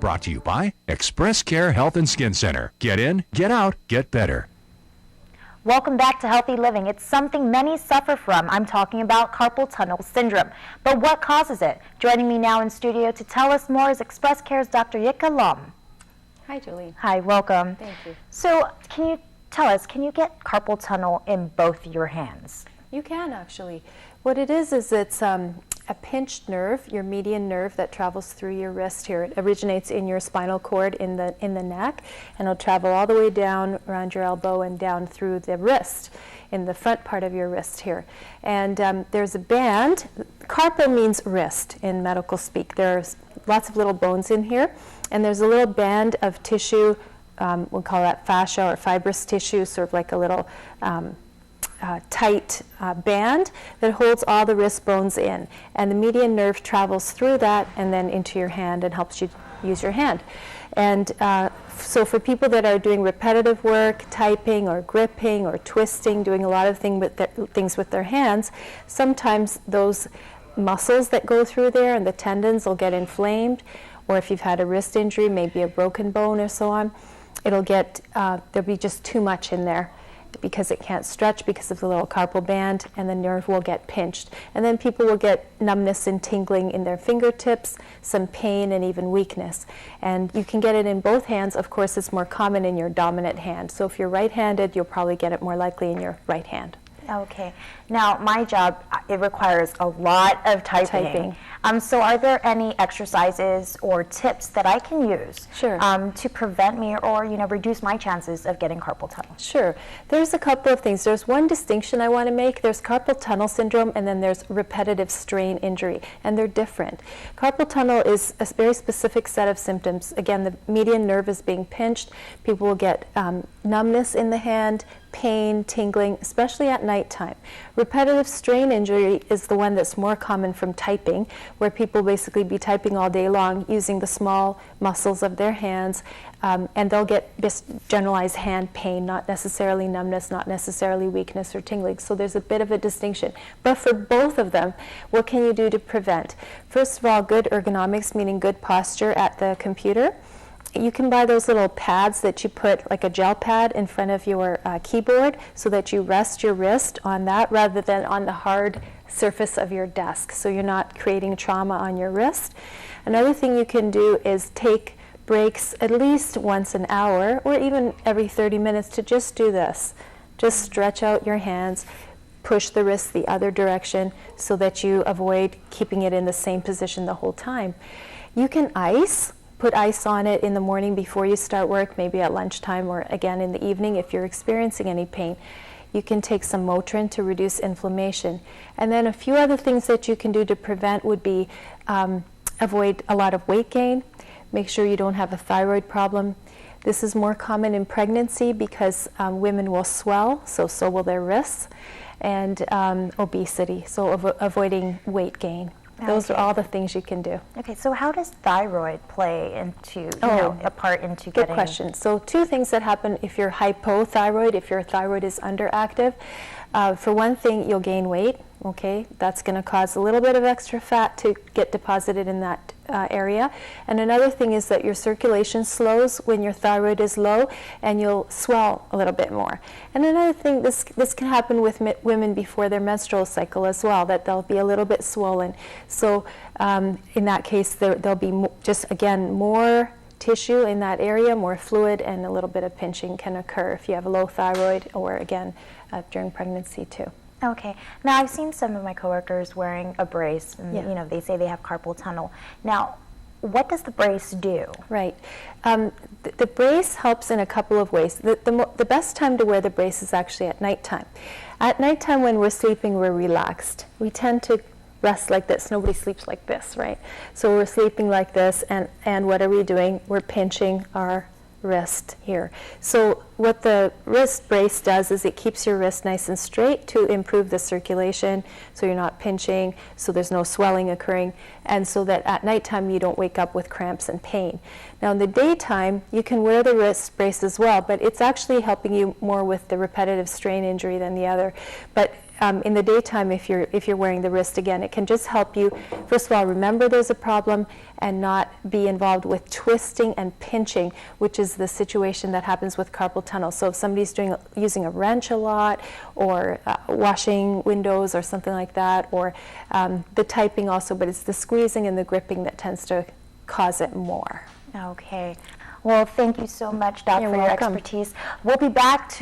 Brought to you by ExpressCare Health and Skin Center. Get in, get out, get better. Welcome back to Healthy Living. It's something many suffer from. I'm talking about carpal tunnel syndrome. But what causes it? Joining me now in studio to tell us more is ExpressCare's Dr. Jitka Lom. Hi, Julie. Hi, welcome. Thank you. So, can you tell us, can you get carpal tunnel in both your hands? You can actually. What it is it's a pinched nerve, your median nerve that travels through your wrist here. It originates in your spinal cord in the neck, and it'll travel all the way down around your elbow and down through the wrist, in the front part of your wrist here. And there's a band. Carpal means wrist in medical speak. There's lots of little bones in here, and there's a little band of tissue, we'll call that fascia or fibrous tissue, sort of like a little tight band that holds all the wrist bones in, and the median nerve travels through that and then into your hand and helps you use your hand. And so for people that are doing repetitive work, typing or gripping or twisting, doing a lot of things with their hands, sometimes those muscles that go through there and the tendons will get inflamed, or if you've had a wrist injury, maybe a broken bone or so on, it'll get, there'll be just too much in there because it can't stretch because of the little carpal band, and the nerve will get pinched. And then people will get numbness and tingling in their fingertips, some pain, and even weakness. And you can get it in both hands. Of course, it's more common in your dominant hand. So if you're right-handed, you'll probably get it more likely in your right hand. Okay. Now, my job, it requires a lot of typing. So are there any exercises or tips that I can use to prevent me or, reduce my chances of getting carpal tunnel? Sure. There's a couple of things. There's one distinction I want to make. There's carpal tunnel syndrome, and then there's repetitive strain injury, and they're different. Carpal tunnel is a very specific set of symptoms. Again, the median nerve is being pinched. People will get numbness in the hand, pain, tingling, especially at nighttime. Repetitive strain injury is the one that's more common from typing, where people basically be typing all day long using the small muscles of their hands, and they'll get just generalized hand pain, not necessarily numbness, not necessarily weakness or tingling. So there's a bit of a distinction. But for both of them, what can you do to prevent? First of all, good ergonomics, meaning good posture at the computer. You can buy those little pads that you put, like a gel pad, in front of your keyboard so that you rest your wrist on that rather than on the hard surface of your desk, so you're not creating trauma on your wrist. Another thing you can do is take breaks at least once an hour or even every 30 minutes to just do this. Just stretch out your hands, push the wrist the other direction so that you avoid keeping it in the same position the whole time. You can put ice on it in the morning before you start work, maybe at lunchtime or again in the evening if you're experiencing any pain. You can take some Motrin to reduce inflammation. And then a few other things that you can do to prevent would be avoid a lot of weight gain. Make sure you don't have a thyroid problem. This is more common in pregnancy because women will swell, so will their wrists, and obesity, so avoiding weight gain. Those are all the things you can do. Okay, so how does thyroid play into, a part into getting... Good question. So two things that happen if you're hypothyroid, if your thyroid is underactive. For one thing, you'll gain weight, okay? That's going to cause a little bit of extra fat to get deposited in that area. And another thing is that your circulation slows when your thyroid is low, and you'll swell a little bit more. And another thing, this can happen with women before their menstrual cycle as well, that they'll be a little bit swollen. So in that case, there'll be just, again, more tissue in that area, more fluid, and a little bit of pinching can occur if you have a low thyroid or, again, during pregnancy too. Okay. Now, I've seen some of my coworkers wearing a brace, and they say they have carpal tunnel. Now, what does the brace do? Right. The brace helps in a couple of ways. The best time to wear the brace is actually at nighttime. At nighttime when we're sleeping, we're relaxed. We tend to rest like this. Nobody sleeps like this, right? So we're sleeping like this, and what are we doing? We're pinching our wrist here. So what the wrist brace does is it keeps your wrist nice and straight to improve the circulation, so you're not pinching, so there's no swelling occurring, and so that at nighttime you don't wake up with cramps and pain. Now in the daytime, you can wear the wrist brace as well, but it's actually helping you more with the repetitive strain injury than the other. But in the daytime, if you're wearing the wrist, again, it can just help you, first of all, remember there's a problem and not be involved with twisting and pinching, which is the situation that happens with carpal tunnel. So if somebody's using a wrench a lot, or washing windows or something like that, or the typing also, but it's the squeezing and the gripping that tends to cause it more. Okay. Well, thank you so much, Doc, You're for your welcome. expertise. We'll be back to